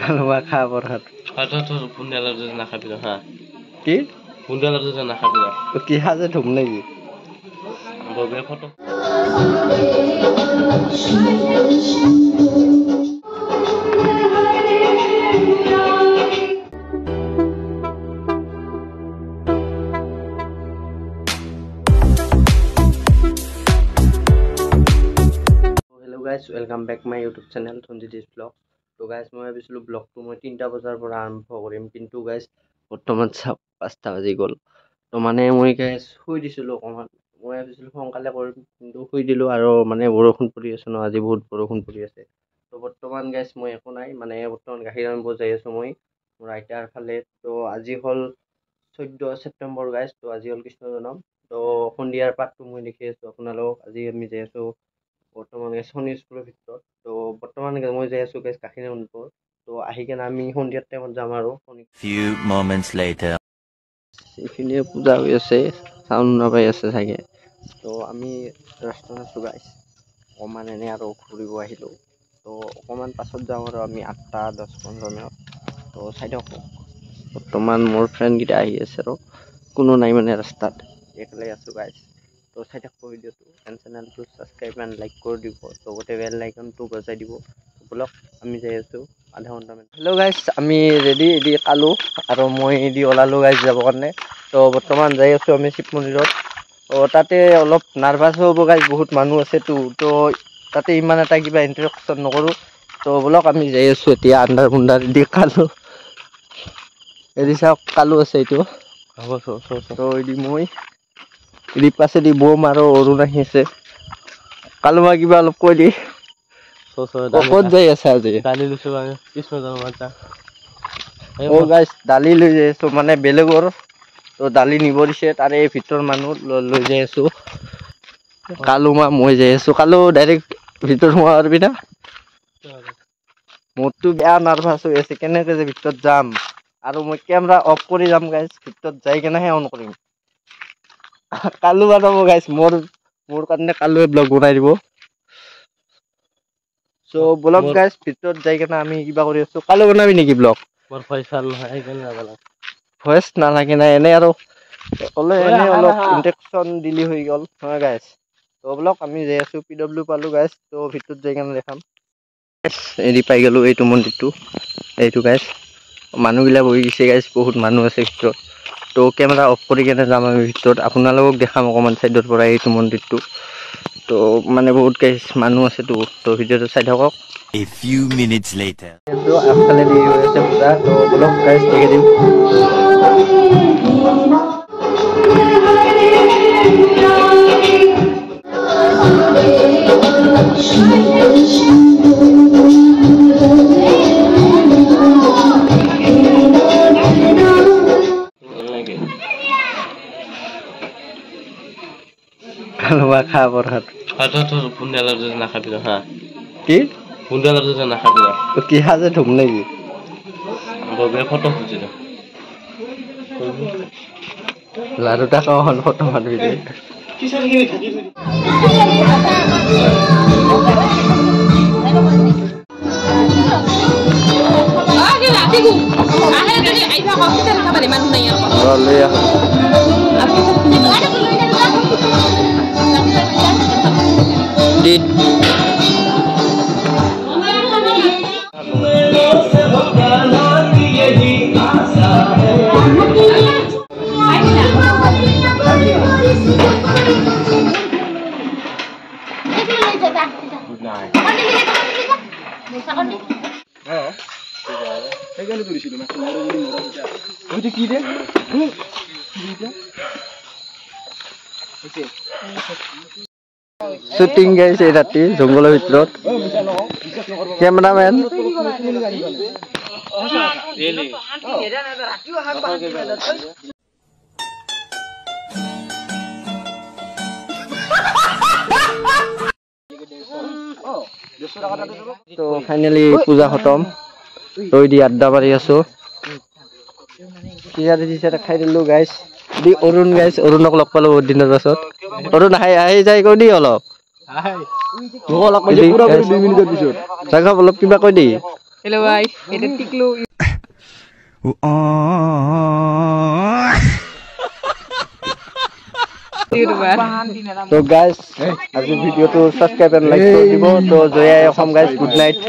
কালুৱা খা পৰহাত বুন্দিয়ালৰ যদি নাখাবি হা কি বুন্দিয়ালৰ যদি নাখাবি কি সাজে ধুম নেকি বগে photo guys, welcome back my YouTube channel Thonjidis vlog. So guys, মই ভাবিছিলো ব্লগটো মই 3টা বজাৰ পৰা আৰম্ভ কৰিম কিন্তু guys বৰ্তমান 5টা বাজি গ'ল তো মানে মই guys শুই দিছিলো অকমান মই ভাবিছিলো সোনকালে কৰিম কিন্তু শুই দিলো আৰু মানে বৰষুণ পৰি আছে ন আজি বহুত বৰষুণ পৰি আছে তো বৰ্তমান guys মই একো নাই মানে বৰ্তমান গাখীৰ আনিব যাই আছো মই মোৰ আইতাৰ ফালে তো আজি হল 14 ছেপ্টেম্বৰ guys তো আজি হল কৃষ্ণ জন্ম তো সন্ধিয়াৰ পাতটো মই দেখি আছো আপোনালোক আজি আমি যাই আছো বৰ্তমান শনি স্কুলৰ ভিতৰত তো বৰ্তমান মই যাই আছো গাইছ গাখীৰ আনিব তো আহি কেনে আমি সন্ধিয়াৰ টাইমত যাম আৰু few moments later এইখিনি পূজা হৈ আছে চাউণ্ড নাপাই আছে চাগে তো আমি ৰাস্তাত আছো গাইছ অকণমান এনে আৰু ঘূৰিব আহিলো তো অকণমান পাছত যাম আৰু আমি 8টা 10-15 মিনিট তো চাই থাকক বৰ্তমান মোৰ ফ্ৰেণ্ডকেইটা আহি আছে আৰু কোনো নাই মানে ৰাস্তাত একলাই আছো গাইছ তো চাই থাকব ভিডিঅ'টো এণ্ড চেনেলটো ছাবস্ক্ৰাইব এণ্ড লাইক কৰি দিব লগতে বেল আইকনটো বজাই দিব বলক আমি যাই আছো আধা ঘণ্টামান হেল্ল' গাইছ আমি ৰেডি এদি কালো আৰু মই এদি ওলালো গাইছ যাব কাৰণে তো বৰ্তমান যাই আছো আমি শিৱ মন্দিৰত তো তাতে অলপ নাৰ্ভাছ হ'ব গাইছ বহুত মানুহ আছেতো তো তাতে ইমান এটা কিবা ইণ্টাৰেকশ্যন নকৰোঁ তো বলক আমি যাই আছো এতিয়া আন্ধাৰ মুন্ধাৰ দি কালো এদি চাওক কালো আছে এইটো তো এদি মই এদি পাছেদি বম আৰু অৰুণ আহি আছে কালুমা কিবা অলপ কৈ দি ক'ত যাই আছে আজি দালি লৈছো কৃষ্ণ জন্ম ও গাইছ দালি লৈ যাই আছো মানে বেলেগৰ তো দালি নিব দিছে তাৰে ভিতৰ মানুহ লৈ যাই আছো কালুমা মই যাই আছো কালু ডাইৰেক্ট ভিতৰ সোমাব পাৰিবি না মোৰতো বেয়া নাৰ্ভাছ হৈ আছে কেনেকে যে ভিতৰত যাম আৰু মই কেমেৰা অফ কৰি যাম গাইছ ভিতৰত যাই কেনেহে অন কৰিম কালু বনাব গাইছ মোৰ কাৰণে কালুৱে ব্লগ বনাই দিব সো ব্লগ গাইছ ভিতৰত যাই কেনে আমি কিবা কৰি আছো কালু বনাবি নেকি ব্লগ মোৰ পইচা নহয় সেইকাৰণে যাব লাগে ভয়েস নালাগে না এনে আৰু অলে এনে অলপ ইন্ট্ৰডাকশন দিলি হৈ গল হয় গাইছ তো ব্লগ আমি যাই আছো পিডব্লিউ পালো গাইছ তো ভিতৰত যাই কেনে দেখাম এৰি পাই গলো এইটো মন্দিৰটো এইটো গাইছ মানুহগিলা বহি গৈছে গাইছ বহুত মানুহ আছে ভিতৰত তো কেমেৰা অফ কৰি কেনে যাম আমি ভিতৰত আপোনালোকক দেখাম অকণমান চাইডৰ পৰা এইটো মন্দিৰটো তো মানে বহুত গাইছ মানুহ আছে তো ভিডিঅ'টো চাই থাকক a few minutes later তো আগফালে দি হৈ আছে পূজা তো ব্লগ গাইছ দেখি দিম কালুৱা খা পৰহাত বুন্দিয়ালৰ যদি নাখাবি হা কি বুন্দিয়ালৰ যদি নাখাবি কি সাজে ধুম নেকি বগে ফটো খুজিলো লাৰুটা কখন ফটো মাৰবি দে শুটিং গাইছ এই ৰাতি জংগলৰ ভিতৰত কেমেৰামেন তো ফাইনালি পূজা খতম ৰৈ দি আড্ডা মাৰি আছো কিজানি দিছে খাই দিলো গাইছ দি অৰুণ গাইছ অৰুণক লগ পালো বহুত দিনৰ পাছত অৰুণ আহি যাই কৈ দি অলপ অলপ কিবা কৈ দি Hello guys, এটা টিকলু ইউটিউবার তো গাইজ আজি ভিডিঅ'টো ছাবস্ক্ৰাইব এণ্ড লাইক কৰি দিব তো জয়াই অসম গাইজ গুড নাইট